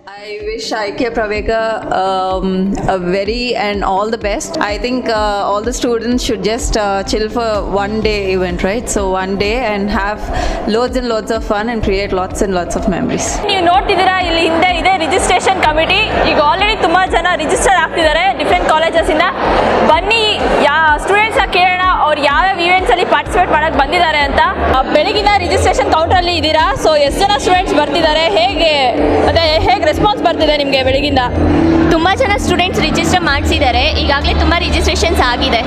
I wish IK Pravega a very and all the best. I think all the students should just chill for one day event, right? So one day and have loads and loads of fun and create lots and lots of memories. ನೀವು ನೋಡ್ತಿದ್ದೀರಾ ಇಲ್ಲಿ ಹಿಂದೆ ಇದೆ registration committee. ಈಗ already ತುಂಬ ಜನ register ಆಗ್ತಿದ್ದಾರೆ different ಕಾಲೇಜಸ್ಸಿಂದ. ಬನ್ನಿ ಸ್ಟೂಡೆಂಟ್ಸ್ ಕೇಳೋಣ ಅವ್ರು ಯಾವ್ಯಾವ ಈವೆಂಟ್ಸಲ್ಲಿ ಪಾರ್ಟಿಸಿಪೇಟ್ ಮಾಡೋಕ್ಕೆ ಬಂದಿದ್ದಾರೆ ಅಂತ. ಬೆಳಗಿನ ರಿಜಿಸ್ಟ್ರೇಷನ್ ಕೌಂಟರಲ್ಲಿ ಇದ್ದೀರಾ. ಸೊ ಎಷ್ಟು ಜನ ಸ್ಟೂಡೆಂಟ್ಸ್ ಬರ್ತಿದ್ದಾರೆ, ಹೇಗೆ ರೆಸ್ಪಾನ್ಸ್ ಬರ್ತಿದೆ ನಿಮಗೆ ಬೆಳಗಿಂದ? ತುಂಬ ಜನ ಸ್ಟೂಡೆಂಟ್ಸ್ ರಿಜಿಸ್ಟರ್ ಮಾಡಿಸಿದ್ದಾರೆ. ಈಗಾಗಲೇ ತುಂಬ ರಿಜಿಸ್ಟ್ರೇಷನ್ಸ್ ಆಗಿದೆ.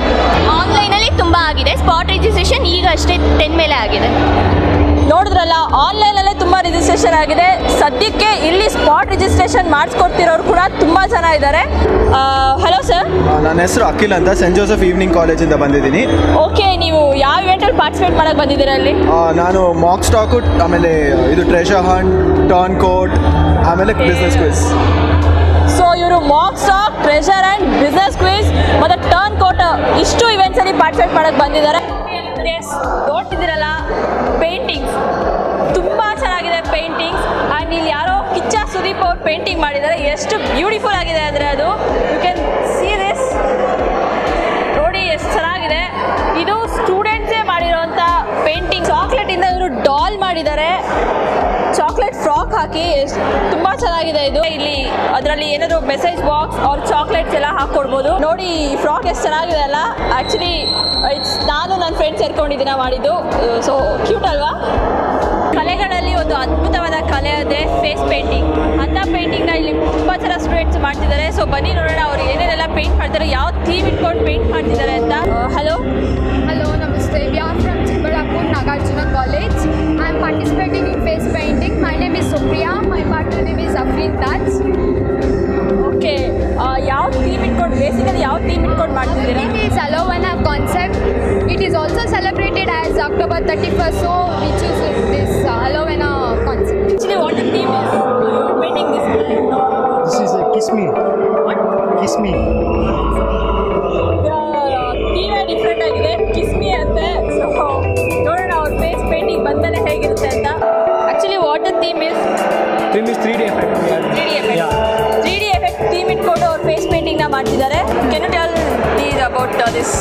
ಆನ್ಲೈನಲ್ಲಿ ತುಂಬ ಆಗಿದೆ. ಸ್ಪಾಟ್ ರಿಜಿಸ್ಟ್ರೇಷನ್ ಈಗ ಅಷ್ಟೇ 10 ಮೇಲೆ ಆಗಿದೆ. ನೋಡಿದ್ರಲ್ಲ, ಆನ್ಲೈನಲ್ಲೇ ತುಂಬ ರಿಜಿಸ್ಟ್ರೇಷನ್ ಆಗಿದೆ. ಸದ್ಯಕ್ಕೆ ಇಲ್ಲಿ ಸ್ಪಾಟ್ ರಿಜಿಸ್ಟ್ರೇಷನ್ ಮಾಡಿಸ್ಕೊಡ್ತಿರೋರು ಕೂಡ ತುಂಬ ಜನ ಇದ್ದಾರೆ. ಹಲೋ ಸರ್, ನನ್ನ ಹೆಸರು ಅಖಿಲ್ ಅಂತ, ಸೆಂಟ್ ಜೋಸೆಫ್ ಈವ್ನಿಂಗ್ ಕಾಲೇಜಿಂದ ಬಂದಿದ್ದೀನಿ. ಓಕೆ, ನೀವು ಯಾವ ಇವೆಂಟಲ್ಲಿ ಪಾರ್ಟಿಸಿಪೇಟ್ ಮಾಡೋಕ್ಕೆ ಬಂದಿದ್ದೀರಾ ಅಲ್ಲಿ? ನಾನು ಮಾಕ್ ಸ್ಟಾಕು, ಆಮೇಲೆ ಇದು ಟ್ರೆಷರ್ ಹಂಟ್, ಟರ್ನ್ ಕೋಟ್, ಆಮೇಲೆ ಬಿಸ್ನೆಸ್ ಕ್ವಿಜ್. ಸೊ ಇವರು mock stock, treasure and business quiz ಮತ್ತು ಟರ್ನ್ ಕೋಟ್ ಇಷ್ಟು ಇವೆಂಟ್ಸಲ್ಲಿ ಪಾರ್ಟಿಸಿಪೇಟ್ ಮಾಡೋಕ್ಕೆ ಬಂದಿದ್ದಾರೆ. ನೋಡ್ತಿದ್ದೀರಲ್ಲ, ಪೇಂಟಿಂಗ್ಸ್ ತುಂಬ ಚೆನ್ನಾಗಿದೆ. ಪೇಂಟಿಂಗ್ಸ್ ಆ್ಯಂಡ್ ಇಲ್ಲಿ ಯಾರೋ ಕಿಚ್ಚ ಸುದೀಪ್ ಅವ್ರು ಪೇಂಟಿಂಗ್ ಮಾಡಿದ್ದಾರೆ. ಎಷ್ಟು ಬ್ಯೂಟಿಫುಲ್ ಆಗಿದೆ ಅಂದರೆ ಅದು ಯು ಕ್ಯಾನ್ ಸಿ ದಿಸ್. ನೋಡಿ ಎಷ್ಟು ಚೆನ್ನಾಗಿದೆ. ಇದು ಸ್ಟೂಡೆಂಟ್ಸೇ ಮಾಡಿರೋಂಥ ಪೇಂಟಿಂಗ್. ಚಾಕ್ಲೇಟಿಂದ ಇವರು ಡಾಲ್ ಮಾಡಿದ್ದಾರೆ. ಚಾಕ್ಲೇಟ್ ಫ್ರಾಕ್ ಹಾಕಿ ತುಂಬ ಚೆನ್ನಾಗಿದೆ ಇದು. ಇಲ್ಲಿ ಅದರಲ್ಲಿ ಏನಾದರೂ ಮೆಸೇಜ್ ಬಾಕ್ಸ್ ಅವ್ರ ಚಾಕ್ಲೇಟ್ಸ್ ಎಲ್ಲ ಹಾಕ್ಕೊಡ್ಬೋದು. ನೋಡಿ ಈ ಫ್ರಾಕ್ ಎಷ್ಟು ಚೆನ್ನಾಗಿದೆ ಅಲ್ಲ. ಆ್ಯಕ್ಚುಲಿ ನಾನು ನನ್ನ ಫ್ರೆಂಡ್ಸ್ ಸೇರ್ಕೊಂಡಿದ್ದೀನ ಮಾಡಿದ್ದು. ಸೊ ಕ್ಯೂಟ್ ಅಲ್ವಾ? ಕಲೆಗಳಲ್ಲಿ ಒಂದು ಅದ್ಭುತವಾದ ಕಲೆ ಅಂದರೆ ಫೇಸ್ ಪೇಂಟಿಂಗ್. ಅಂಥ ಪೇಂಟಿಂಗ್ನ ಇಲ್ಲಿ ತುಂಬ ಜನ ಸ್ಟೂಡೆಂಟ್ಸ್ ಮಾಡ್ತಿದ್ದಾರೆ. ಸೊ ಬನ್ನಿ ನೋಡೋಣ ಅವ್ರು ಏನೇನೆಲ್ಲ ಪೇಂಟ್ ಮಾಡ್ತಾರೆ, ಯಾವ ಥೀಮ್ ಇಟ್ಕೊಂಡು ಪೇಂಟ್ ಮಾಡ್ತಿದ್ದಾರೆ ಅಂತ. ಹಲೋ ನಮಸ್ತೆ. We are from Chikbalapur, Nagarjuna College. I am participating in face painting. My name is Supriya. My partner name is Afrin Taj. Okay, ಯಾವ ಥೀಮ್ ಇಟ್ಕೊಂಡು, ಬೇಸಿಕಲಿ ಯಾವ ಥೀಮ್ ಇಟ್ಕೊಂಡು ಮಾಡ್ತಿದ್ದೀರಾ? It is Alovana concept. It is also celebrated as October 31st. So we choose this Alovana concept. Actually, what the theme is? Painting this. This is a Kiss Me. What? Kiss Me. ಥೀಮೇ different ಆಗಿದೆ, kiss me ಅಂತೆ. So ನೋಡೋಣ ಅವ್ರ face painting ಬಂದಮೇಲೆ ಹೇಗಿರುತ್ತೆ ಅಂತ. Actually what the theme is? Theme is 3D effect. 3D effect. Yeah. 3D effect theme ಇಟ್ಕೊಂಡು ಅವ್ರ ಫೇಸ್ ಪೇಂಟಿಂಗ್ನ ಮಾಡ್ತಿದ್ದಾರೆ. Can you tell these about this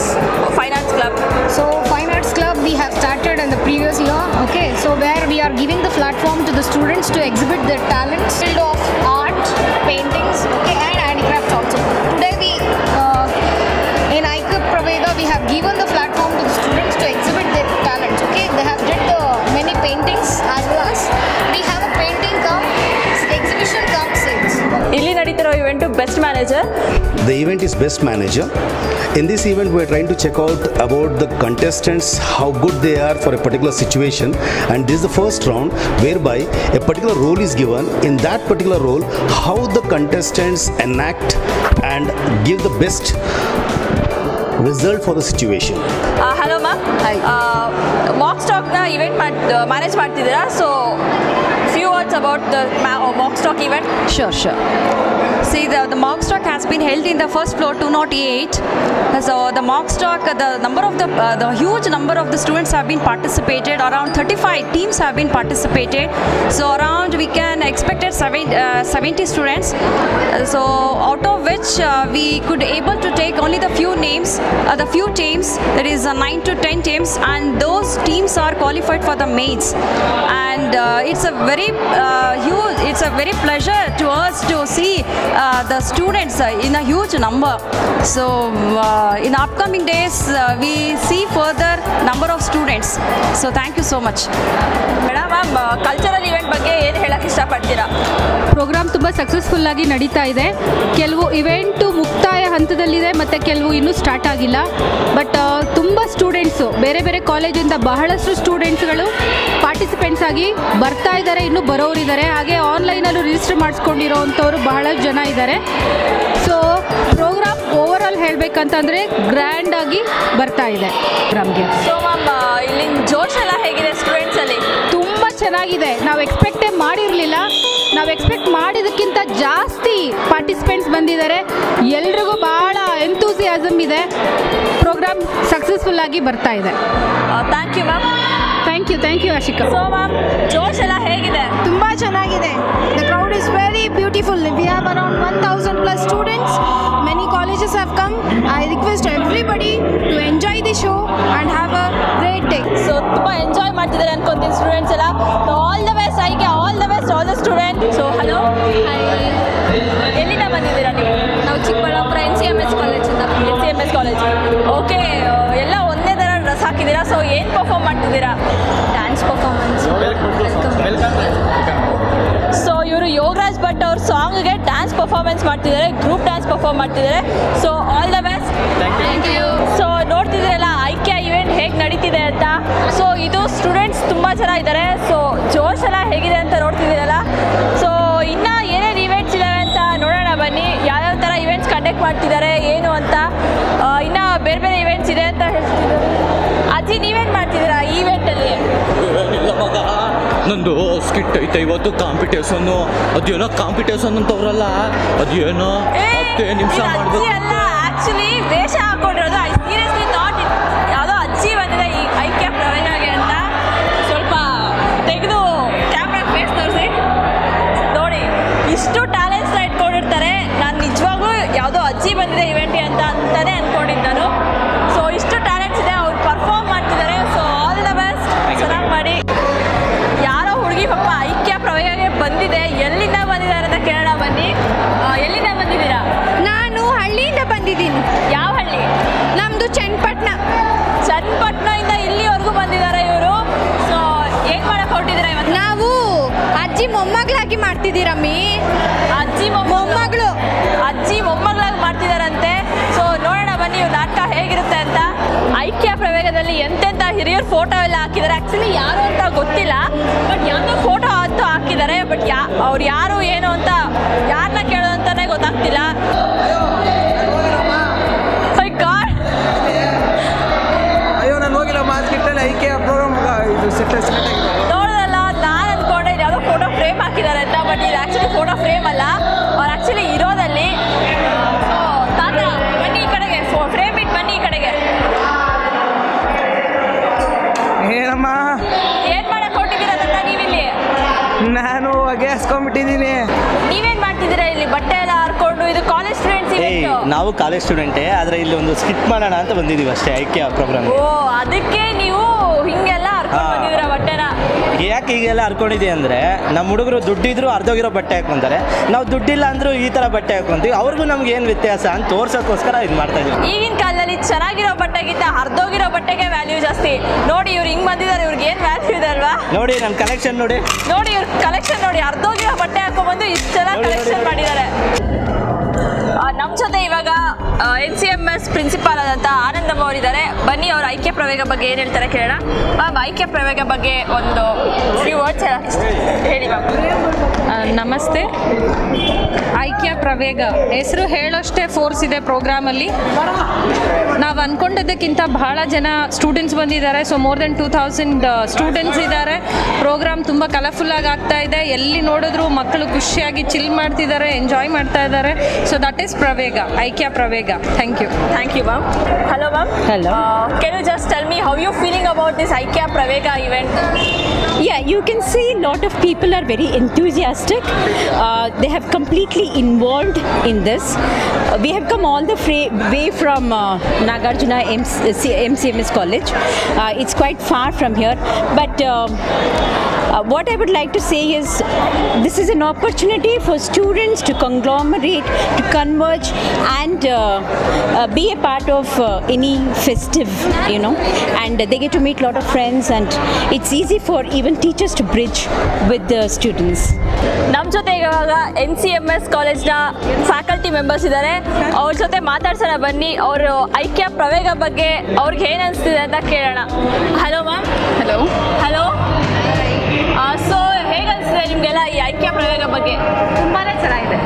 Fine Arts Club? So Fine Arts Club we have started in the previous year. Okay, so where we are giving the platform to the students to exhibit their talents, field of art, paintings, okay, and handicrafts also. Today we in IK Pravega we have given the platform to the students to exhibit their talents. Okay, they have did the many paintings as well as we have a painting come exhibition come sales. ಇಲ್ಲಿ ನಡೀತಿರೋ event best manager. The event is Best Manager. In this event, we are trying to check out about the contestants, how good they are for a particular situation, and this is the first round whereby a particular role is given. In that particular role, how the contestants enact and give the best result for the situation. Hello ma'am, mock ಸ್ಟಾಕ್ನ event manage ಮಾಡ್ತಿದ್ದೀರಾ. So few words about the mock stock event. Sure. See, the mock stock has been held in the first floor 208. So the mock stock, the huge number of the students have been participated. Around 35 teams have been participated. So around we can expect 70 students. So out of which we could able to take only the few names, the few teams. That is 9 to 10 teams, and those teams are qualified for the mains. And it's a very huge. It's a very pleasure to us to see the students in a huge number. So in upcoming days we see further number of students. So thank you so much. Madam, cultural event ಬಗ್ಗೆ ಏನು ಹೇಳಕ್ಕೆ ಇಷ್ಟಪಡ್ತೀರಾ? Program ತುಂಬ successful ಆಗಿ ನಡೀತಾ ಇದೆ. ಕೆಲವು event ಮುಕ್ತಾಯ ಹಂತದಲ್ಲಿದೆ ಮತ್ತು ಕೆಲವು ಇನ್ನೂ ಸ್ಟಾರ್ಟ್ ಆಗಿಲ್ಲ. ಬಟ್ ತುಂಬ ಸ್ಟೂಡೆಂಟ್ಸು ಬೇರೆ ಬೇರೆ ಕಾಲೇಜಿಂದ ಬಹಳಷ್ಟು ಸ್ಟೂಡೆಂಟ್ಸ್ಗಳು ಪಾರ್ಟಿಸಿಪೆಂಟ್ಸ್ ಆಗಿ ಬರ್ತಾ ಇದ್ದಾರೆ, ಇನ್ನೂ ಬರೋರಿದ್ದಾರೆ. ಹಾಗೆ ಆನ್ಲೈನಲ್ಲೂ ರಿಜಿಸ್ಟರ್ ಮಾಡಿಸ್ಕೊಂಡಿರೋ ಅಂಥವ್ರು ಬಹಳಷ್ಟು ಜನ ಇದ್ದಾರೆ. ಸೊ ಪ್ರೋಗ್ರಾಮ್ ಓವರ್ ಆಲ್ ಹೇಳಬೇಕಂತಂದರೆ ಗ್ರ್ಯಾಂಡಾಗಿ ಬರ್ತಾ ಇದೆ ಪ್ರೋಗ್ರಾಮ್ಗೆ. ಸೊ ಮ್ಯಾಮ್, ಇಲ್ಲಿನ ಜೋಶ್ ಎಲ್ಲ ಹೇಗಿದೆ ಸ್ಟೂಡೆಂಟ್ಸಲ್ಲಿ? ತುಂಬ ಚೆನ್ನಾಗಿದೆ. ನಾವು ಎಕ್ಸ್ಪೆಕ್ಟೇ ಮಾಡಿರಲಿಲ್ಲ. ನಾವು ಎಕ್ಸ್ಪೆಕ್ಟ್ ಮಾಡಿದ್ದಕ್ಕಿಂತ ಜಾಸ್ತಿ ಪಾರ್ಟಿಸಿಪೆಂಟ್ಸ್ ಬಂದಿದ್ದಾರೆ. ಎಲ್ರಿಗೂ ಭಾಳ ಎಂತೂಸಿಯಾಸಮ್ ಇದೆ. ಪ್ರೋಗ್ರಾಮ್ ಸಕ್ಸಸ್ಫುಲ್ ಆಗಿ ಬರ್ತಾ ಇದೆ. Thank you ma'am. Thank you Ashika. So ma'am, ಜೋಶ್ ಎಲ್ಲ ಹೇಗಿದೆ? ತುಂಬ ಚೆನ್ನಾಗಿದೆ. The crowd is very beautiful. We have around 1,000 plus students. Many colleges have come. I request everybody to enjoy the show and have a great day. So ತುಂಬ enjoy ಮಾಡ್ತಿದ್ದಾರೆ ಅನ್ಕೊಂತೀನಿ students ಎಲ್ಲ. All the best ಐಕೆ, all the best all the student. So hello, ಎಲ್ಲಿಂದ ಬಂದಿದ್ದೀರಾ ನೀವು? ನಾವು Chikkaballapur NCMS ಕಾಲೇಜಿಂದ. NCMS college. ಓಕೆ, ಎಲ್ಲ ಒಂದೇ ಥರ ಡ್ರೆಸ್ ಹಾಕಿದ್ದೀರಾ. ಸೊ ಏನು ಪರ್ಫಾರ್ಮ್ ಮಾಡ್ತಿದ್ದೀರಾ? Dance performance. ಸೊ ಇವರು ಯೋಗರಾಜ್ ಭಟ್ ಅವ್ರ ಸಾಂಗ್ಗೆ ಡ್ಯಾನ್ಸ್ ಪರ್ಫಾರ್ಮೆನ್ಸ್ ಮಾಡ್ತಿದ್ದಾರೆ, ಗ್ರೂಪ್ ಡ್ಯಾನ್ಸ್ ಪರ್ಫಾರ್ಮ್ ಮಾಡ್ತಿದ್ದಾರೆ. So all the best. Thank you. So ನೋಡ್ತಿದ್ದೀರಲ್ಲ ಐಕ್ಯ ಇವೆಂಟ್ ಹೇಗೆ ನಡೀತಿದೆ ಅಂತ. ಸೊ ಇದು ಸ್ಟೂಡೆಂಟ್ಸ್ ತುಂಬ ಜನ ಇದ್ದಾರೆ. ಸೊ ಜೋಶ್ ಎಲ್ಲ ಹೇಗಿದೆ ಅಂತ ನೋಡ್ತಿದ್ದೀರಲ್ಲ. ಸೊ ಇನ್ನು ಏನೇನು ಇವೆಂಟ್ಸ್ ಇದ್ದಾವೆ ಅಂತ ನೋಡೋಣ ಬನ್ನಿ. ಯಾವ್ಯಾವ ಥರ ಇವೆಂಟ್ಸ್ ಕಂಡಕ್ಟ್ ಮಾಡ್ತಿದ್ದಾರೆ ಏನು ಅಂತ. ಇನ್ನು ಬೇರೆ ಬೇರೆ ಇವೆಂಟ್ಸ್ ಇದೆ ಅಂತ ಹೇಳ್ತಿದ್ದಾರೆ. ಅಜ್ಜಿ, ನೀವೇನು ಮಾಡ್ತಿದ್ದೀರಾ ಈ ಇವೆಂಟಲ್ಲಿ? ನಂದು ಸ್ಕಿಟ್ ಐತೆ ಇವತ್ತು, ಕಾಂಪಿಟೇಷನ್ನು. ಅದೇನೋ ಕಾಂಪಿಟೇಷನ್ ಅಂತವ್ರಲ್ಲ, ಅದೇನೋ 10 ನಿಮಿಷ ಮಾಡಬೇಕು. ಅಲ್ಲ, ಆ್ಯಕ್ಚುಲಿ ವೇಷ ಹಾಕೊಂಡಿರೋದು. ಐ ಸೀರಿಯಸ್ಲಿ ಥಾಟ್ ಯಾವುದೋ ಅಜ್ಜಿ ಬಂದಿದೆ ಈ ಐಕ್ಯ ಪ್ರವೇಶಗೆ ಅಂತ. ಸ್ವಲ್ಪ ತೆಗೆದು ಕ್ಯಾಮ್ರಾ ಫೇಸ್ ತೋರಿಸಿ ನೋಡಿ. ಇಷ್ಟು ಟ್ಯಾಲೆಂಟ್ಸ್ನ ಇಟ್ಕೊಂಡಿರ್ತಾರೆ. ನಾನು ನಿಜವಾಗ್ಲೂ ಯಾವುದೋ ಅಜ್ಜಿ ಬಂದಿದೆ ಇವೆಂಟ್ಗೆ ಅಂತಾನೆ ಅಂದ್ಕೊಂಡಿದ್ದು ನಾನು. ಸೊ ಇಷ್ಟು ಟ್ಯಾಲೆಂಟ್ಸ್ ಇದೆ, ಅವ್ರು ಪರ್ಫಾರ್ಮ್ ಮಾಡ್ತಿದ್ದಾರೆ. ಸೊ ಆಲ್ ದ ಬೆಸ್ಟ್, ಚೆನ್ನಾಗಿ ಮಾಡಿ. ಯಾರೋ ಹುಡುಗಿ ಪಾಪ ಐಕ್ಯ ಪ್ರವೇಶಗೆ ಬಂದಿದೆ. ಎಲ್ಲಿಂದ ಬಂದಿದ್ದಾರೆ ಅಂತ ಕೇಳೋಣ ಬನ್ನಿ. ಎಲ್ಲಿಂದ ಬಂದಿದ್ದೀರಾ? ನಾನು ಹಳ್ಳಿಯಿಂದ ಬಂದಿದ್ದೀನಿ. ಯಾವ ಹಳ್ಳಿ? ನಮ್ಮದು ಚನ್ನಪಟ್ಟಣ. ಚನ್ನಪಟ್ಟಣದಿಂದ ಇಲ್ಲಿವರೆಗೂ ಬಂದಿದ್ದಾರೆ ಇವರು. ಸೊ ಹೇಗೆ ಮಾಡಕ್ಕೆ ಹೊರಟಿದ್ದೀರಾ ಇವತ್ತು? ನಾವು ಅಜ್ಜಿ ಮೊಮ್ಮಗಳಾಗಿ ಮಾಡ್ತಿದ್ದೀರಮ್ಮಿ. ಅಜ್ಜಿ ಮೊಮ್ಮಗಳು ಮೊಮ್ಮಗಳಾಗಿ ಮಾಡ್ತಿದ್ದಾರಂತೆ. ಸೊ ನೋಡೋಣ ಬನ್ನಿ ಇವ್ರ ನಾಟಕ ಹೇಗಿರುತ್ತೆ ಅಂತ. ಐಕ್ಯ ಪ್ರವೇಶದಲ್ಲಿ ಎಂತೆಂಥ ಹಿರಿಯರ ಫೋಟೋ ಎಲ್ಲ ಹಾಕಿದ್ದಾರೆ. ಆ್ಯಕ್ಚುಲಿ ಯಾರು ಅಂತ ಗೊತ್ತಿಲ್ಲ, ಬಟ್ ಯಾವುದೋ ಫೋಟೋ ಅಂತೂ ಹಾಕಿದ್ದಾರೆ. ಬಟ್ ಅವ್ರು ಯಾರು ಏನು ಅಂತ ಯಾರನ್ನ ಕೇಳೋದು ಅಂತಾನೆ ಗೊತ್ತಾಗ್ತಿಲ್ಲ. ಅಯ್ಯೋ, ನಾನು ಹೋಗಿಲ್ಲ ಮಾರ್ಕೆಟಲ್ಲಿ ಐಕೆ ಪ್ರೋಗ್ರಾಮ್ ಇದು ಸೆಟ್ ನೋಡೋದಲ್ಲ, ನಾನು ಅಂದ್ಕೊಂಡೆ ಇದು ಯಾವುದೋ ಫೋಟೋ ಫ್ರೇಮ್ ಹಾಕಿದ್ದಾರೆ ಅಂತ. ಬಟ್ ಇದು ಆ್ಯಕ್ಚುಲಿ ಫೋಟೋ ಫ್ರೇಮ್ ಅಲ್ಲ, ಅವ್ರು ಆ್ಯಕ್ಚುಲಿ ಇರೋದಲ್ಲಿ. ಸೊ ತಾತ ಬನ್ನಿ ಈ ಕಡೆಗೆ, ಫ್ರೇಮ್ ಇಟ್ಟು ಬನ್ನಿ ಈ ಕಡೆಗೆ. ಏನಮ್ಮ, ಏನು ಮಾಡಕ್ಕೆ ಹೊರಟಿದ್ದೀರಾ ತಾತ ನೀವಿಲ್ಲಿ? ನಾನು ಹೊಗೆ ಹಾಸ್ಕೊಂಡ್ಬಿಟ್ಟಿದ್ದೀನಿ. ನೀವೇನು ಮಾಡ್ತಿದ್ದೀರಾ ಇಲ್ಲಿ? ಬಟ್ಟೆ ಎಲ್ಲ ಹರ್ಕೊಂಡು. ಇದು ಕಾಲೇಜ್ ಸ್ಟೂಡೆಂಟ್ಸ್ ಇವೆಂಟು. ನಾವು ಕಾಲೇಜ್ ಸ್ಟೂಡೆಂಟೇ, ಆದರೆ ಇಲ್ಲಿ ಒಂದು ಸ್ಕಿಟ್ ಮಾಡೋಣ ಅಂತ ಬಂದಿದ್ದೀವಿ ಅಷ್ಟೇ ಐಕ್ಯ ಪ್ರೋಗ್ರಾಮ್. ಓ, ಅದಕ್ಕೆ ನೀವು ಹಿಂಗೆಲ್ಲ ಹರ್ಕೊಂಡು ಬಂದಿದ್ದೀರಾ ಬಟ್ಟೆನ? ಯಾಕೆ ಈಗೆಲ್ಲ ಹರ್ಕೊಂಡಿದ್ದೀವಿ ಅಂದರೆ, ನಮ್ಮ ಹುಡುಗರು ದುಡ್ಡಿದ್ರು ಅರ್ಧೋಗಿರೋ ಬಟ್ಟೆ ಹಾಕೊಂತಾರೆ, ನಾವು ದುಡ್ಡಿಲ್ಲ ಅಂದರೂ ಈ ಥರ ಬಟ್ಟೆ ಹಾಕೊಂತೀವಿ. ಅವ್ರಿಗೂ ನಮ್ಗೆ ಏನು ವ್ಯತ್ಯಾಸ ಅಂತ ತೋರ್ಸೋಕ್ಕೋಸ್ಕರ ಇದು ಮಾಡ್ತಾ ಇದ್ದೀವಿ. ಈಗಿನ ಕಾಲದಲ್ಲಿ ಚೆನ್ನಾಗಿರೋ ಬಟ್ಟೆಗಿಂತ ಹರ್ದೋಗಿರೋ ಬಟ್ಟೆಗೆ ವ್ಯಾಲ್ಯೂ ಜಾಸ್ತಿ. ನೋಡಿ ಇವ್ರು ಹಿಂಗೆ ಬಂದಿದ್ದಾರೆ, ಇವ್ರಿಗೆ ಏನು ವ್ಯಾಲ್ಯೂ ಇದೆ ಅಲ್ವಾ? ನೋಡಿ ನಮ್ಮ ಕಲೆಕ್ಷನ್ ನೋಡಿ ಇವ್ರ ಕಲೆಕ್ಷನ್ ನೋಡಿ. ಹರ್ದೋಗಿರೋ ಬಟ್ಟೆ ಹಾಕೊಂಡ್ಬಂದು ಇಷ್ಟು ಚೆನ್ನಾಗಿ ಕಲೆಕ್ಷನ್ ಮಾಡಿದ್ದಾರೆ. ನಮ್ಮ ಜೊತೆ ಇವಾಗ NCMS ಪ್ರಿನ್ಸಿಪಾಲ್ ಆದಂಥ ಆನಂದಮ್ಮ ಅವರಿದ್ದಾರೆ. ಬನ್ನಿ ಅವ್ರ ಐಕ್ಯ ಪ್ರವೇಶ ಬಗ್ಗೆ ಏನು ಹೇಳ್ತಾರೆ ಕೇಳೋಣ. ಮ್ಯಾಮ್, ಐಕ್ಯ ಪ್ರವೇಶ ಬಗ್ಗೆ ಒಂದು ಫ್ಯೂ ವರ್ಡ್ಸ್ ಹೇಳಿ ಮ್ಯಾಮ್. ನಮಸ್ತೆ. ಐಕ್ಯ ಪ್ರವೇಗ ಹೆಸರು ಹೇಳೋಷ್ಟೇ ಫೋರ್ಸ್ ಇದೆ ಪ್ರೋಗ್ರಾಮಲ್ಲಿ. ನಾವು ಅಂದ್ಕೊಂಡಿದ್ದಕ್ಕಿಂತ ಬಹಳ ಜನ ಸ್ಟೂಡೆಂಟ್ಸ್ ಬಂದಿದ್ದಾರೆ. ಸೊ ಮೋರ್ ದೆನ್ 2000 ಸ್ಟೂಡೆಂಟ್ಸ್ ಇದ್ದಾರೆ. ಪ್ರೋಗ್ರಾಮ್ ತುಂಬ ಕಲರ್ಫುಲ್ಲಾಗಿ ಆಗ್ತಾ ಇದೆ. ಎಲ್ಲಿ ನೋಡಿದ್ರು ಮಕ್ಕಳು ಖುಷಿಯಾಗಿ ಚಿಲ್ ಮಾಡ್ತಿದ್ದಾರೆ, ಎಂಜಾಯ್ ಮಾಡ್ತಾ ಇದ್ದಾರೆ. So that is Pravega, Aikya Pravega. Thank you. Thank you ma'am. Hello ma'am. Hello. Can you just tell me how you feeling about this IKEA Pravega event? Yeah, you can see a lot of people are very enthusiastic. They have completely involved in this. We have come all the way from Nagarjuna MCMS College. It's quite far from here, but what I would like to say is this is an opportunity for students to conglomerate, to converge and be a part of any festive, you know, and they get to meet a lot of friends, and it's easy for even teachers to bridge with the students. ನಮ್ಮ ಜೊತೆ ಇವಾಗ NCMS ಕಾಲೇಜ್ನ faculty members ಇದ್ದಾರೆ. ಅವ್ರ ಜೊತೆ ಮಾತಾಡ್ಸೋಣ ಬನ್ನಿ. ಅವರು ಐಕ್ಯ ಪ್ರವೇಗ ಬಗ್ಗೆ ಅವ್ರಿಗೆ ಏನು ಅನಿಸ್ತಿದೆ ಅಂತ ಕೇಳೋಣ. Hello ma'am. ಹಲೋ. ಸೊ ಹೇಗೆ ಅನಿಸ್ತಿದೆ ನಿಮಗೆಲ್ಲ ಈ ಐಕ್ಯ ಪ್ರವೇಗ ಬಗ್ಗೆ? ತುಂಬಾ ಚೆನ್ನಾಗಿದೆ.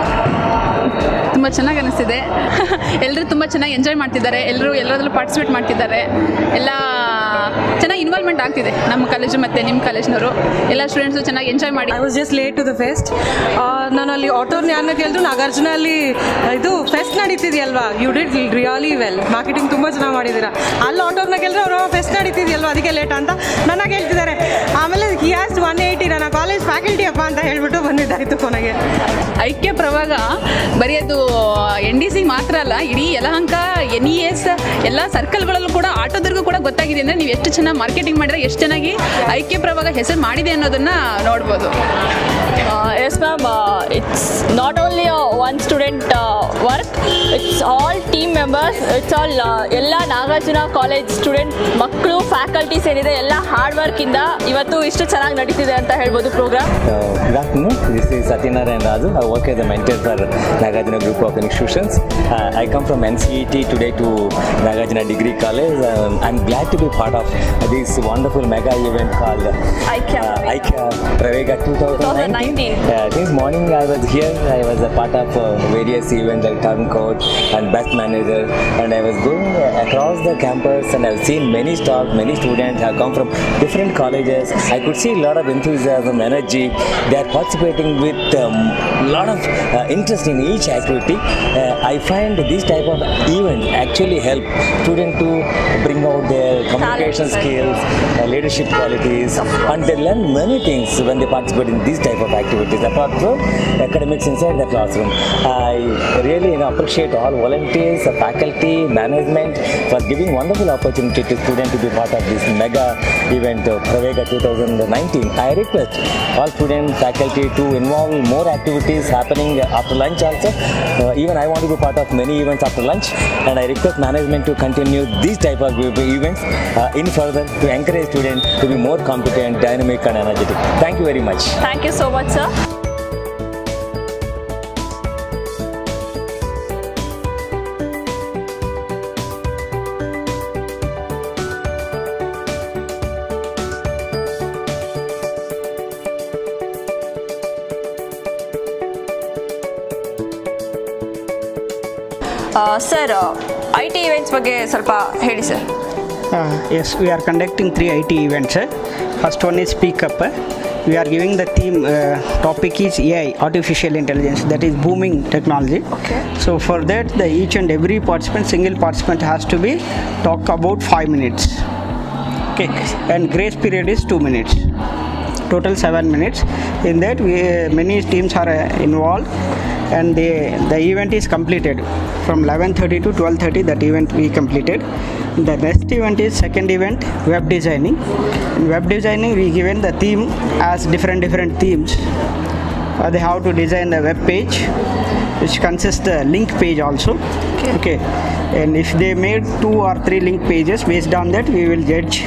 ತುಂಬ ಚೆನ್ನಾಗಿ ಅನಿಸ್ತಿದೆ. ಎಲ್ಲರೂ ತುಂಬ ಚೆನ್ನಾಗಿ ಎಂಜಾಯ್ ಮಾಡ್ತಿದ್ದಾರೆ, ಎಲ್ಲರಲ್ಲೂ ಪಾರ್ಟಿಸಿಪೇಟ್ ಮಾಡ್ತಿದ್ದಾರೆ, ಎಲ್ಲ ಚೆನ್ನಾಗಿ ಇನ್ವಾಲ್ವ್ಮೆಂಟ್ ಆಗ್ತಿದೆ ನಮ್ಮ ಕಾಲೇಜು ಮತ್ತು ನಿಮ್ಮ ಕಾಲೇಜ್ನವರು ಎಲ್ಲ ಸ್ಟೂಡೆಂಟ್ಸು ಚೆನ್ನಾಗಿ ಎಂಜಾಯ್ ಮಾಡಿ. I was just late to the fest. ನಾನು ಅಲ್ಲಿ ಆಟೋರ್ನ ಯಾರನ್ನ ಕೇಳಿದ್ರು ನಾಗಾರ್ಜುನ ಅಲ್ಲಿ ಇದು ಫೆಸ್ಟ್ ನಡೀತಿದೆಯಲ್ವಾ, you did really well, marketing ತುಂಬ ಚೆನ್ನಾಗಿ ಮಾಡಿದ್ದೀರಾ. ಅಲ್ಲಿ ಆಟೋರ್ನ ಕೇಳಿದ್ರೆ ಅವರು ಫೆಸ್ಟ್ ನಡೀತಿದೆಯಲ್ವಾ ಅದಕ್ಕೆ ಲೇಟ್ ಅಂತ ನನಗೆ ಹೇಳ್ತಿದ್ದಾರೆ. ಆಮೇಲೆ ಹಿ ಹ್ಯಾಸ್ 180 ನನ್ನ ಕಾಲೇಜ್ ಫ್ಯಾಕಲ್ಟಿ ಅಪ್ಪ ಅಂತ ಹೇಳ್ಬಿಟ್ಟು ಬಂದಿದ್ದಾಯಿತು ಕೊನೆಗೆ. ಐಕ್ಯ ಪ್ರವಾಗ ಬರೀ ಅದು NDC ಮಾತ್ರ ಅಲ್ಲ, ಇಡೀ ಯಲಹಂಕ NES ಎಲ್ಲ ಸರ್ಕಲ್ಗಳಲ್ಲೂ ಕೂಡ ಆಟೋದವ್ರಿಗೂ ಕೂಡ ಗೊತ್ತಾಗಿದೆ ಅಂದರೆ ನೀವು ಎಷ್ಟು ಚೆನ್ನಾಗಿ ಮಾರ್ಕೆಟಿಂಗ್ ಮಾಡಿದ್ರೆ ಎಷ್ಟು ಚೆನ್ನಾಗಿ ಐಕ್ಯ ಪ್ರವಾಗ ಹೆಸರು ಮಾಡಿದೆ ಅನ್ನೋದನ್ನು ನೋಡ್ಬೋದು. Yes ma'am, it's not only one student work, it's all team members, it's all ಎಲ್ಲ ನಾಗಾರ್ಜುನ ಕಾಲೇಜ್ ಸ್ಟೂಡೆಂಟ್ ಮಕ್ಕಳು ಫ್ಯಾಕಲ್ಟೀಸ್ ಏನಿದೆ ಎಲ್ಲ ಹಾರ್ಡ್ ವರ್ಕಿಂದ ಇವತ್ತು ಇಷ್ಟು ಚೆನ್ನಾಗಿ ನಡೀತಿದೆ ಅಂತ ಹೇಳ್ಬೋದು program. Good afternoon, this is Satyanarayan Raju. I work as a mentor for Nagarjuna Group of Institutions. I come from NCET today to Nagarjuna Degree College. I'm glad to be part of this wonderful mega event called Aikya Pravega 2019. This morning I was here, I was a part of various events like Turncoat and Best Manager, and I was going across the campus and I've seen many stalls, many students have come from different colleges. I could see a lot of enthusiasm, energy. They are participating with a lot of interest in each activity. I find this type of event actually help students to bring out their communication skills, leadership qualities, and they learn many things when they participate in these type of activities apart from academics inside the classroom. I really appreciate all volunteers, faculty, management for giving wonderful opportunity to students to be part of this mega event Pravega 2019. I request all students, faculty to involve more activities happening after lunch also. Even I want to be part of many events after lunch, and I request management to continue these type of events in further to encourage students to be more competent, dynamic and energetic. Thank you very much. Thank you so much, sir. Sir, IT events ಬಗ್ಗೆ ಸ್ವಲ್ಪ ಹೇಳಿ sir. Yes, we are conducting 3 IT events. First one is Speak Up. We are giving the theme, topic is AI, Artificial Intelligence, that is booming technology. Okay. So for that, each and every participant, single participant has to be talk about 5 minutes. Okay. And grace period is 2 minutes. Total 7 minutes. In that, many teams are involved. And the event is completed from 11:30 to 12:30. That event we completed. The next event is second event, web designing. In web designing, we given the theme as different themes. They have to design the web page, which consists the link page also. Okay. And if they made 2 or 3 link pages, based on that we will judge.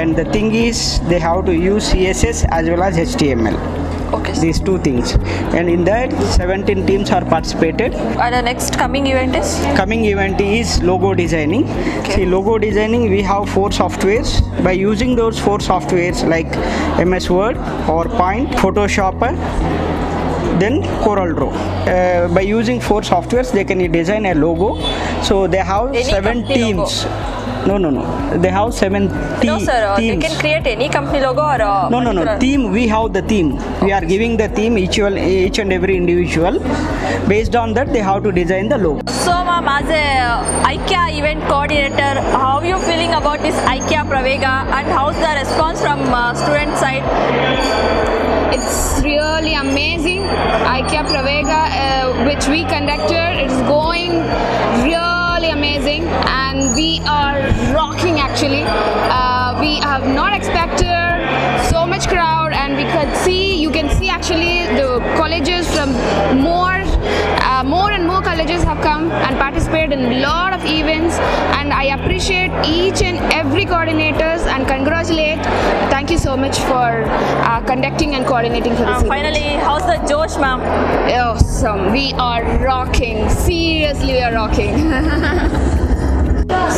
And the thing is, they have to use CSS as well as HTML. Okay. These 2 things, and in that 17 teams are participated. And the next coming event is? Coming event is logo designing. Okay. See, logo designing, we have 4 softwares. By using those 4 softwares like MS Word, PowerPoint, Photoshop, then CorelDRAW. By using 4 softwares, they can design a logo. So they have Any 7 teams. Logo? No. They have 7 No, sir. teams. They can create any company logo or No. Theme. We have the theme. We are giving the theme each and every individual. Based on that, they have to design the logo. So, ma'am, as a Aikya event coordinator, how are you feeling about this Aikya Pravega, and how's the response from student side? It's really amazing. Aikya Pravega, which we conducted, it's going really amazing, and we are rocking actually. We have not expected so much crowd, and you can see actually the colleges from more and more colleges have come and participated in a lot of events, and I appreciate each and every coordinators and congratulate. Thank you so much for conducting and coordinating for this event. Finally, how's the Josh, ma'am? Awesome. We are rocking. Seriously, we are rocking.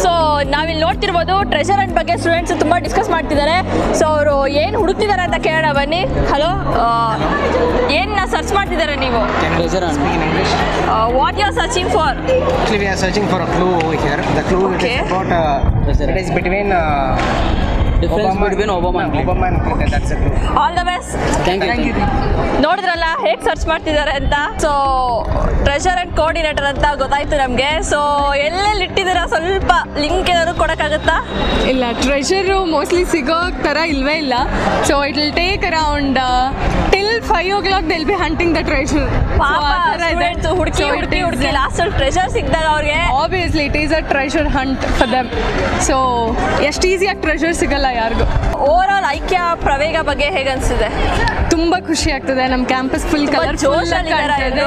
So ನಾವಿಲ್ಲಿ ನೋಡ್ತಿರ್ಬೋದು treasure Hunt ಬಗ್ಗೆ students ತುಂಬ discuss ಮಾಡ್ತಿದ್ದಾರೆ. So ಅವರು ಏನು ಹುಡುಕ್ತಿದ್ದಾರೆ ಅಂತ ಕೇಳೋಣ ಬನ್ನಿ. ಹಲೋ, ಏನ್ನ ಸರ್ಚ್ ಮಾಡ್ತಿದ್ದಾರೆ ನೀವು? Treasure hunt. Speak in English. What you are searching for? Actually, we are searching for a clue over here. The clue is about it is between difference between Obama and Clinton. That's a clue. All the best. Thank you. ನೋಡಿದ್ರಲ್ಲ ಹೇಗೆ search ಮಾಡ್ತಿದ್ದಾರೆ ಅಂತ. So treasure and coordinator ಅಂತ ಗೊತ್ತಾಯ್ತು ನಮಗೆ. So ಎಲ್ಲೆಲ್ಲಿ ಇಟ್ಟಿದ್ದೀರಾ, ಸ್ವಲ್ಪ link ಏನಾದ್ರು ಕೊಡೋಕ್ಕಾಗುತ್ತಾ? ಇಲ್ಲ, ಟ್ರೆಷರು ಮೋಸ್ಟ್ಲಿ ಸಿಗೋ ಥರ ಇಲ್ವೇ ಇಲ್ಲ. So it will take around till 5 o'clock they'll be hunting the treasure. ಹುಡುಕಿ ಲಾಸ್ಟ್ ಟ್ರೆಷರ್ ಸಿಕ್ಕಿದಾಗ ಅವ್ರಿಗೆ obviously it is a treasure Hunt for them. So ಎಷ್ಟು ಈಸಿಯಾಗಿ ಟ್ರೆಷರ್ ಸಿಗಲ್ಲ ಯಾರಿಗೂ. ಓವರ್ ಆಲ್ ಐಕ್ಯ ಪ್ರವೇಗ ಬಗ್ಗೆ ಹೇಗೆ ಅನಿಸಿದೆ? ತುಂಬ ಖುಷಿ ಆಗ್ತದೆ. ನಮ್ಮ ಕ್ಯಾಂಪಸ್ ಫುಲ್ ಕಲರ್ಫುಲ್ ಇದೆ,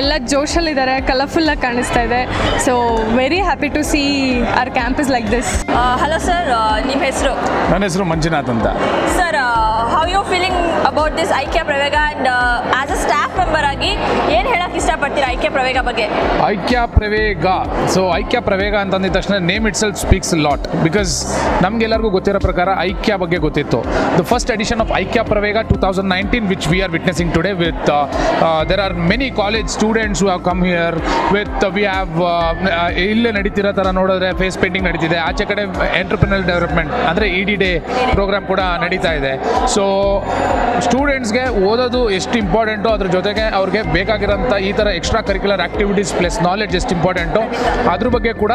ಎಲ್ಲ ಜೋಶಲ್ಲಿದ್ದಾರೆ, ಕಲರ್ಫುಲ್ಲಾಗಿ ಕಾಣಿಸ್ತಾ ಇದೆ. So very happy to see our campus like this. Hello sir, ನಿಮ್ಮ ಹೆಸರು? ನನ್ನ ಹೆಸರು ಮಂಜುನಾಥ್ ಅಂತ. Sir, how you feeling about this Aikya Pravega and as a staff member ಆಗಿ ಏನು ಹೇಳಕ್ಕೆ ಇಷ್ಟಪಡ್ತೀರಾ ಐಕ್ಯ ಪ್ರವೇಗ ಬಗ್ಗೆ? ಐಕ್ಯ ಪ್ರವೇಗ, ಸೊ ಐಕ್ಯ ಪ್ರವೇಗ ಅಂತಂದಿದ ತಕ್ಷಣ name it self speaks lot. Because ನಮಗೆಲ್ಲರಿಗೂ ಗೊತ್ತಿರೋ ಪ್ರಕಾರ ಐಕ್ಯ ಬಗ್ಗೆ ಗೊತ್ತಿತ್ತು. ದ ಫಸ್ಟ್ ಎಡಿಷನ್ ಆಫ್ ಐಕ್ಯ ಪ್ರವೇಗ 2019 which we are witnessing today with there are many college students who have come here with we have ಇಲ್ಲೇ ನಡೀತಿರೋ ಥರ ನೋಡಿದ್ರೆ ಫೇಸ್ ಪೇಂಟಿಂಗ್ ನಡೀತಿದೆ. ಆಚೆ ಕಡೆ ಎಂಟರ್ಪ್ರಿನರ್ ಡೆವಲಪ್ಮೆಂಟ್ ಅಂದರೆ ED ಡೇ ಪ್ರೋಗ್ರಾಮ್ ಕೂಡ ನಡೀತಾ ಇದೆ. ಸೊ ಸ್ಟೂಡೆಂಟ್ಸ್ಗೆ ಓದೋದು ಎಷ್ಟು ಇಂಪಾರ್ಟೆಂಟು, ಅದ್ರ ಜೊತೆಗೆ ಅವ್ರಿಗೆ ಬೇಕಾಗಿರೋಂಥ ಈ ಥರ extra curricular activities plus knowledge ಎಷ್ಟು ಇಂಪಾರ್ಟೆಂಟು ಅದ್ರ ಬಗ್ಗೆ ಕೂಡ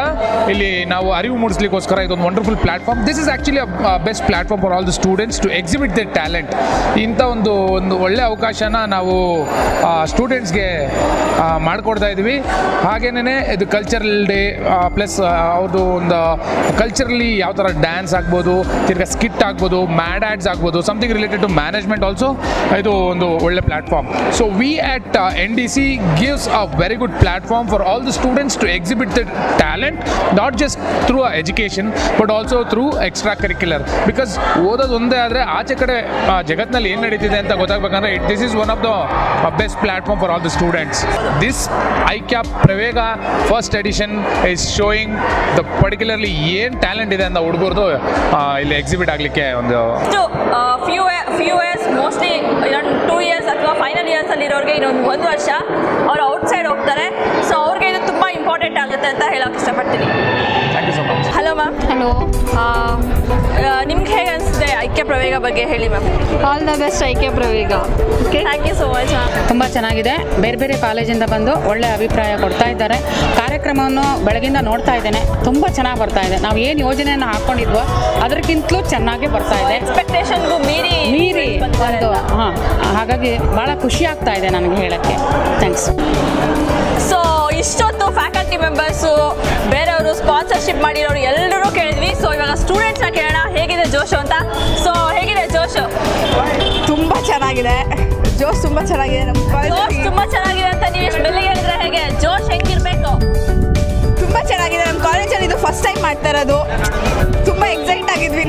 ಇಲ್ಲಿ ನಾವು ಅರಿವು ಮೂಡಿಸ್ಲಿಕ್ಕೋಸ್ಕರ ಇದೊಂದು wonderful platform. This is actually best platform for all the students to exhibit their talent. ಇಂಥ ಒಂದು ಒಳ್ಳೆ ಅವಕಾಶನ ನಾವು ಸ್ಟೂಡೆಂಟ್ಸ್ಗೆ ಮಾಡಿಕೊಡ್ತಾ ಇದ್ದೀವಿ. ಹಾಗೇನೇ ಇದು ಕಲ್ಚರಲ್ ಡೇ ಪ್ಲಸ್ ಅವ್ರದ್ದು ಒಂದು ಕಲ್ಚರಲಿ ಯಾವ ಥರ ಡ್ಯಾನ್ಸ್ ಆಗ್ಬೋದು, ತಿರ್ಗಾ ಸ್ಕಿಟ್ ಆಗ್ಬೋದು, ಮ್ಯಾಡ್ ಆ್ಯಡ್ಸ್ ಆಗ್ಬೋದು, something related to management also ಇದು ಒಂದು ಒಳ್ಳೆ platform. So we at NDC gives a very good platform for all the students to exhibit their talent, not just through education but also through extracurricular. Because ಓದೋದು ಒಂದೇ ಆದರೆ ಆಚೆ ಕಡೆ ಜಗತ್ತಿನಲ್ಲಿ ಏನು ನಡೀತಿದೆ ಅಂತ ಗೊತ್ತಾಗಬೇಕಂದ್ರೆ this is one of the best platform for all the students. This Aikya Pravega first edition is showing the particularly ಏನು ಟ್ಯಾಲೆಂಟ್ ಇದೆ ಅಂತ ಹುಡುಗರದು ಇಲ್ಲಿ ಎಕ್ಸಿಬಿಟ್ ಆಗಲಿಕ್ಕೆ ಒಂದು ಫ್ಯೂ ಇಯರ್ಸ್ ಮೋಸ್ಟ್ಲಿ 2 years ಅಥವಾ ಫೈನಲ್ ಇಯರ್ಸಲ್ಲಿ ಇರೋರಿಗೆ ಇನ್ನೊಂದು 1 ವರ್ಷ ಅವ್ರು ಔಟ್ಸೈಡ್ ಹೋಗ್ತಾರೆ. ಸೊ ಅವ್ರಿಗೆ ಇದು ತುಂಬ ಇಂಪಾರ್ಟೆಂಟ್ ಆಗುತ್ತೆ ಅಂತ ಹೇಳೋಕೆ ಇಷ್ಟಪಡ್ತೀನಿ. Hello ma'am. ಹಲೋ, ನಿಮ್ಗೆ ಹೇಗೆ ಅನಿಸುತ್ತೆ ಐಕ್ಯ ಪ್ರವೇಗ ಬಗ್ಗೆ ಹೇಳಿ ma'am. All the best Aikya Pravega. Thank you so much ma'am. ತುಂಬ ಚೆನ್ನಾಗಿದೆ. ಬೇರೆ ಬೇರೆ ಕಾಲೇಜಿಂದ ಬಂದು ಒಳ್ಳೆ ಅಭಿಪ್ರಾಯ ಕೊಡ್ತಾ ಇದ್ದಾರೆ. ಕಾರ್ಯಕ್ರಮವನ್ನು ಬೆಳಗಿಂದ ನೋಡ್ತಾ ಇದ್ದೇನೆ, ತುಂಬ ಚೆನ್ನಾಗಿ ಬರ್ತಾ ಇದೆ. ನಾವು ಏನು ಯೋಜನೆಯನ್ನು ಹಾಕ್ಕೊಂಡಿದ್ವೋ ಅದಕ್ಕಿಂತಲೂ ಚೆನ್ನಾಗಿ ಬರ್ತಾ ಇದೆ. ಎಕ್ಸ್ಪೆಕ್ಟೇಷನ್ಗೂ ಮೀರಿ ಒಂದು ಹಾಗಾಗಿ ಭಾಳ ಖುಷಿ ಆಗ್ತಾ ಇದೆ ನನಗೆ ಹೇಳೋಕ್ಕೆ. ಥ್ಯಾಂಕ್ಸ್. ಸೊ ಇಷ್ಟೊತ್ತು ಫ್ಯಾಕಲ್ಟಿ ಮೆಂಬರ್ಸು, ಬೇರೆಯವರು ಸ್ಪಾನ್ಸರ್ಶಿಪ್ ಮಾಡಿರೋರು ಎಲ್ಲರೂ ಕೇಳಿದ್ವಿ. ಸೊ ಇವಾಗ ಸ್ಟೂಡೆಂಟ್ಸ್ನ ಕೇಳೋಣ ಹೇಗಿದೆ ಜೋಶು ಅಂತ. ಸೊ ಹೇಗಿದೆ ಜೋಶು? ತುಂಬ ಚೆನ್ನಾಗಿದೆ. ಜೋಶ್ ತುಂಬ ಚೆನ್ನಾಗಿದೆ. ನಮ್ಮ ಜೋಶ್ ತುಂಬ ಚೆನ್ನಾಗಿದೆ ಅಂತ ನೀವು ಎಷ್ಟು ಬೆಲೆ ಹೇಳಿದ್ರೆ ಹೇಗೆ? ಜೋಶ್ ಹೆಂಗಿರಬೇಕು? ತುಂಬ ಚೆನ್ನಾಗಿದೆ. ನಮ್ಮ ಕಾಲೇಜಲ್ಲಿ ಇದು ಫಸ್ಟ್ ಟೈಮ್ ಮಾಡ್ತಾ ಇರೋದು. ತುಂಬ ಎಕ್ಸೈಟ್ ಆಗಿದ್ವಿ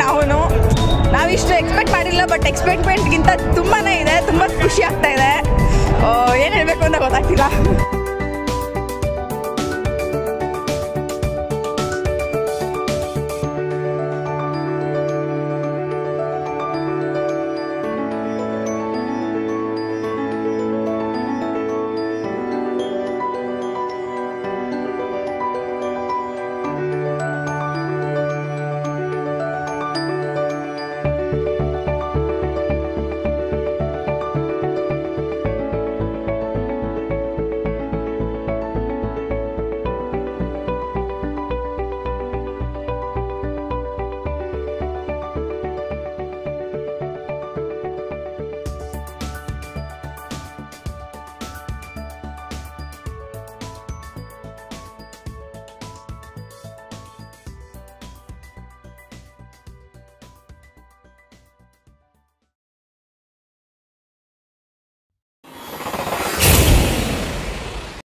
ನಾವಿಷ್ಟು ಎಕ್ಸ್ಪೆಕ್ಟ್ ಮಾಡಿಲ್ಲ, ಬಟ್ ಎಕ್ಸ್ಪೆಕ್ಟ್ಮೆಂಟ್ಗಿಂತ ತುಂಬಾ ಇದೆ. ತುಂಬ ಖುಷಿ ಆಗ್ತಾ ಇದೆ. ಏನು ಹೇಳಬೇಕು ಅಂತ ಗೊತ್ತಾಗ್ತಿಲ್ಲ.